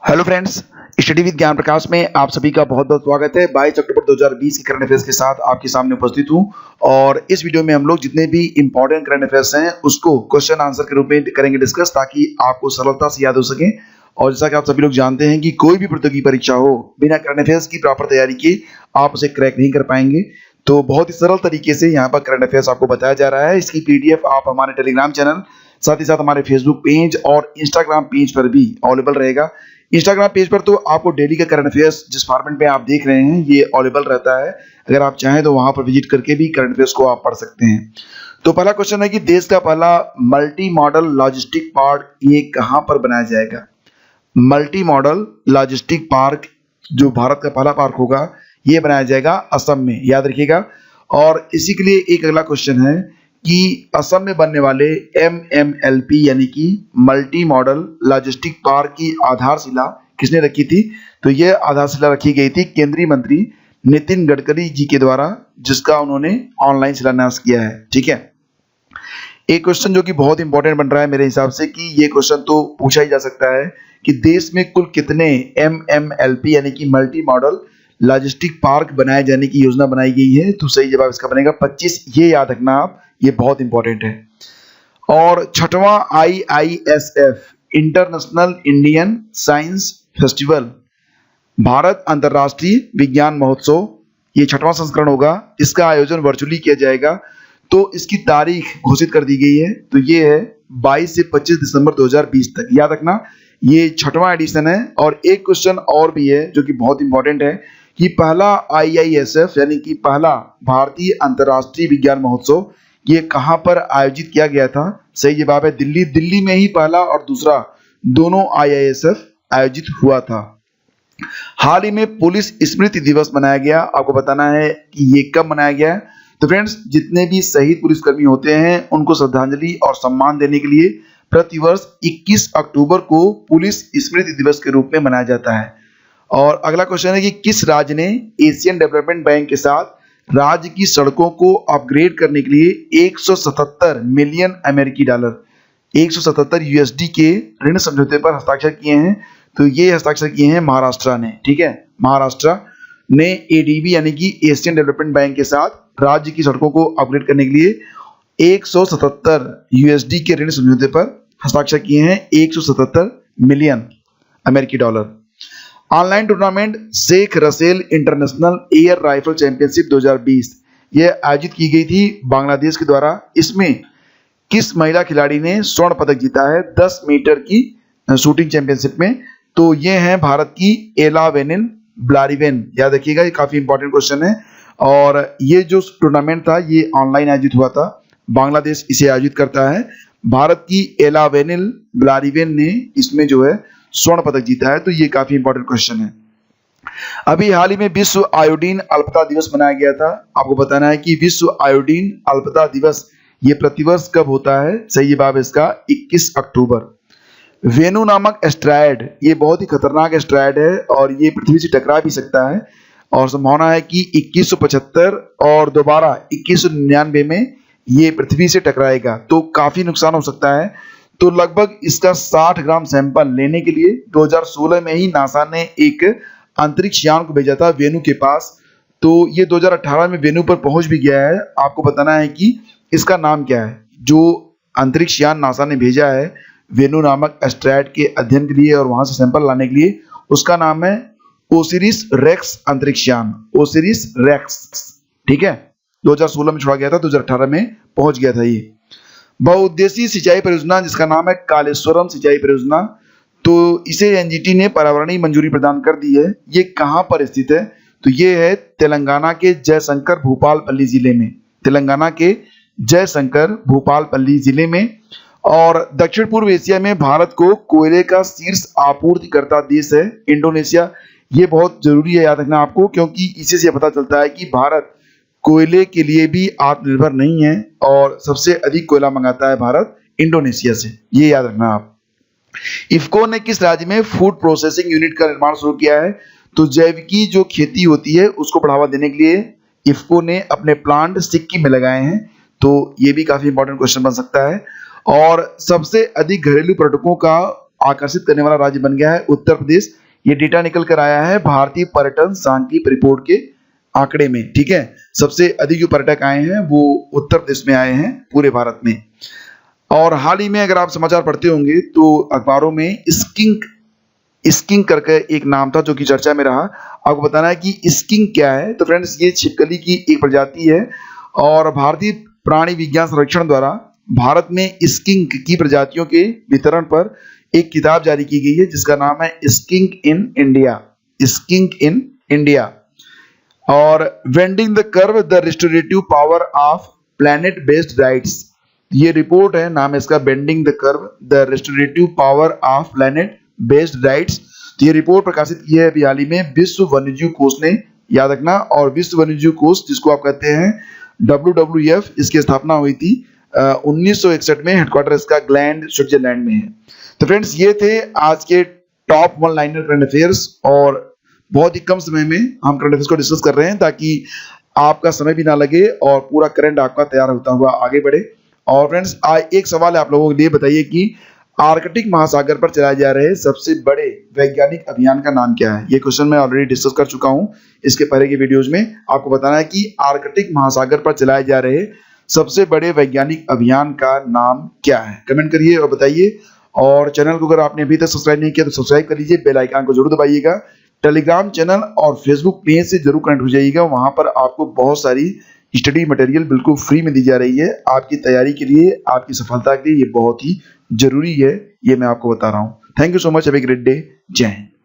Hello friends, study with ज्ञान प्रकाश में आप सभी का बहुत बहुत स्वागत है। 22 अक्टूबर 2020 के करंट अफेयर्स के साथ आपके सामने उपस्थित हूं और इस वीडियो में हम लोग जितने भी इंपॉर्टेंट करंट अफेयर्स हैं उसको क्वेश्चन आंसर के रूप में करेंगे डिस्कस, ताकि आपको सरलता से याद हो सके। और जैसा कि आप सभी लोग जानते हैं कि कोई भी प्रतियोगी परीक्षा हो, बिना करंट अफेयर्स की प्रॉपर तैयारी किए आप उसे क्रैक नहीं कर पाएंगे। तो बहुत ही सरल तरीके से यहाँ पर करंट अफेयर्स आपको बताया जा रहा है। इसकी पीडीएफ आप हमारे टेलीग्राम चैनल, साथ ही साथ हमारे फेसबुक पेज और इंस्टाग्राम पेज पर भी अवेलेबल रहेगा। इंस्टाग्राम पेज पर तो आपको डेली का करंट अफेयर्स जिस फॉर्मेट में आप देख रहे हैं ये अवेलेबल रहता है। अगर आप चाहें तो वहां पर विजिट करके भी करंट अफेयर्स को आप पढ़ सकते हैं। तो पहला क्वेश्चन है कि देश का पहला मल्टी मॉडल लॉजिस्टिक पार्क ये कहां पर बनाया जाएगा। मल्टी मॉडल लॉजिस्टिक पार्क जो भारत का पहला पार्क होगा ये बनाया जाएगा असम में, याद रखिएगा। और इसी के लिए एक अगला क्वेश्चन है कि असम में बनने वाले MMLP यानी कि मल्टी मॉडल लॉजिस्टिक पार्क की आधारशिला किसने रखी थी। तो यह आधारशिला रखी गई थी केंद्रीय मंत्री नितिन गडकरी जी के द्वारा, जिसका उन्होंने ऑनलाइन शिलान्यास किया है। ठीक है, एक क्वेश्चन जो कि बहुत इंपॉर्टेंट बन रहा है मेरे हिसाब से, कि ये क्वेश्चन तो पूछा ही जा सकता है कि देश में कुल कितने MMLP यानी कि मल्टी मॉडल लॉजिस्टिक पार्क बनाए जाने की योजना बनाई गई है। तो सही जवाब इसका बनेगा 25। ये याद रखना आप, ये बहुत इंपॉर्टेंट है। और छठवां IISF international Indian science festival, Bharat अंतर्राष्ट्रीय विज्ञान महोत्सव, ये छठवां संस्करण होगा। इसका आयोजन वर्चुअली किया जाएगा। तो इसकी तारीख घोषित कर दी गई है। तो ये है 22 से 25 दिसंबर 2020 तक, याद रखना ये छठवां एडिशन है। और एक क्वेश्चन और भी है जो कि बहुत इंपॉर्टेंट है कि पहला IISF यानी कि पहला भारतीय अंतर्राष्ट्रीय विज्ञान महोत्सव ये कहां पर आयोजित किया गया था। सही जवाब है दिल्ली में ही पहला और दूसरा दोनों IISF आयोजित हुआ था। हाल ही में पुलिस स्मृति दिवस मनाया गया। आपको बताना है कि ये कब मनाया गया है। तो फ्रेंड्स, जितने भी शहीद पुलिसकर्मी होते हैं उनको श्रद्धांजलि और सम्मान देने के लिए प्रतिवर्ष 21 अक्टूबर को पुलिस स्मृति दिवस के रूप में मनाया जाता है। और अगला क्वेश्चन है कि किस राज्य ने एशियन डेवलपमेंट बैंक के साथ राज्य की सड़कों को अपग्रेड करने के लिए 177 मिलियन अमेरिकी डॉलर 177 USD के ऋण समझौते पर हस्ताक्षर किए हैं। तो ये हस्ताक्षर किए हैं महाराष्ट्र ने। ठीक है, महाराष्ट्र ने ADB यानी कि एशियन डेवलपमेंट बैंक के साथ राज्य की सड़कों को अपग्रेड करने के लिए 177 USD के ऋण समझौते पर हस्ताक्षर किए हैं। 177 मिलियन अमेरिकी dollar. Online tournament Sheikh Russel international air rifle championship 2020 यह आयोजित की गई थी बांग्लादेश के द्वारा। इसमें किस महिला खिलाड़ी ने स्वर्ण पदक जीता है 10 मीटर की शूटिंग चैंपियनशिप में। तो ये हैं भारत की एला वेनिल ब्लारिवेन, याद रखिएगा ये काफी इंपॉर्टेंट क्वेश्चन है। और ये जो टूर्नामेंट था ये ऑनलाइन आयोजित हुआ था, बांग्लादेश इसे आयोजित करता है। भारत की एला वेनिल ब्लारिवेन ने इसमें जो है स्वर्ण पदक जीता है। तो ये काफी इंपॉर्टेंट क्वेश्चन है। अभी हाल ही में विश्व आयोडीन अल्पता दिवस मनाया गया था। आपको बताना है कि विश्व आयोडीन अल्पता दिवस ये प्रतिवर्ष कब होता है। सही जवाब इसका 21 अक्टूबर। वेनु नामक एस्ट्रॉयड ये बहुत ही खतरनाक एस्ट्रॉयड है और ये पृथ्वी से टकरा भी सकता है। और संभावना है कि 2175 और दोबारा 2199 में ये पृथ्वी से टकराएगा। तो काफी नुकसान हो सकता है। तो लगभग इसका 60 ग्राम सैंपल लेने के लिए 2016 में ही नासा ने एक अंतरिक्ष यान को भेजा था वेनु के पास। तो ये 2018 में वेनु पर पहुंच भी गया है। आपको बताना है कि इसका नाम क्या है। जो अंतरिक्ष यान नासा ने भेजा है वेनु नामक एस्ट्रॉयड के अध्ययन के लिए और वहां से सैंपल लाने के लिए, उसका नाम है ओसिरिस रेक्स अंतरिक्ष यान, ओसिरिस रेक्स। ठीक है, 2016 में छोड़ा गया था, 2018 में पहुंच गया था ये। बहुउद्देशीय सिंचाई परियोजना जिसका नाम है कालेश्वरम सिंचाई परियोजना, तो इसे NGT ने पर्यावरणीय मंजूरी प्रदान कर दी है। ये कहां पर स्थित है। तो ये है तेलंगाना के जयशंकर भूपालपल्ली जिले में, तेलंगाना के जयशंकर भूपालपल्ली जिले में। और दक्षिण पूर्व एशिया में भारत को कोयले का शीर्ष आपूर्तिकर्ता देश है इंडोनेशिया। ये बहुत जरूरी है याद रखना आपको, क्योंकि इसी से पता चलता है कि भारत कोयले के लिए भी आत्मनिर्भर नहीं है और सबसे अधिक कोयला मंगाता है भारत इंडोनेशिया से, ये याद रखना आप। इफ्को ने किस राज्य में फूड प्रोसेसिंग यूनिट का निर्माण शुरू किया है। तो जैविकी जो खेती होती है उसको बढ़ावा देने के लिए इफ्को ने अपने प्लांट सिक्किम में लगाए हैं। तो ये भी काफी इंपॉर्टेंट क्वेश्चन बन सकता है। और सबसे अधिक घरेलू पर्यटकों का आकर्षित करने वाला राज्य बन गया है उत्तर प्रदेश। ये डेटा निकल कर आया है भारतीय पर्यटन सांख्यिकी रिपोर्ट के आंकड़े में। ठीक है, सबसे अधिक जो पर्यटक आए हैं वो उत्तर प्रदेश में आए हैं पूरे भारत में। और हाल ही में अगर आप समाचार पढ़ते होंगे तो अखबारों में स्किंक करके एक नाम था जो कि चर्चा में रहा। आपको बताना है कि स्किंक क्या है। तो फ्रेंड्स, ये छिपकली की एक प्रजाति है और भारतीय प्राणी विज्ञान सर्वेक्षण द्वारा भारत में स्किंक की प्रजातियों के वितरण पर एक किताब जारी की गई है जिसका नाम है skink in India. Skink in India और bending the curve the restorative power of planet based rights. ये रिपोर्ट है, नाम है इसका bending the curve the restorative power of planet based rights. तो ये रिपोर्ट प्रकाशित की है अभी हाल ही में विश्व वन्यजीव कोष ने, याद रखना। और विश्व वन्यजीव कोष जिसको आप कहते हैं WWF, इसकी स्थापना हुई थी 1961 में। हेडक्वार्टर इसका ग्लैंड स्विट्जरलैंड में है। तो फ्रेंड्स, ये थे आज के top one liner current affairs और बहुत ही कम समय में हम करंट अफेयर्स को डिस्कस कर रहे हैं ताकि आपका समय भी ना लगे और पूरा करंट आपका तैयार होता हुआ आगे बढ़े। और फ्रेंड्स, एक सवाल है आप लोगों के लिए, बताइए कि आर्कटिक महासागर पर चलाए जा रहे सबसे बड़े वैज्ञानिक अभियान का नाम क्या है। ये क्वेश्चन मैं ऑलरेडी डिस्कस कर चुका हूं इसके पहले के वीडियोज में। आपको बताना है कि आर्कटिक महासागर पर चलाए जा रहे सबसे बड़े वैज्ञानिक अभियान का नाम क्या है। कमेंट करिए और बताइए। और चैनल को अगर आपने अभी तक सब्सक्राइब नहीं किया तो सब्सक्राइब कर लीजिए, बेल आइकन को जरूर दबाइएगा। टेलीग्राम चैनल और फेसबुक पेज से जरूर कनेक्ट हो जाइएगा, वहां पर आपको बहुत सारी स्टडी मटेरियल बिल्कुल फ्री में दी जा रही है। आपकी तैयारी के लिए, आपकी सफलता के लिए ये बहुत ही जरूरी है, ये मैं आपको बता रहा हूँ। Thank you so much, have a great day. जय हिंद।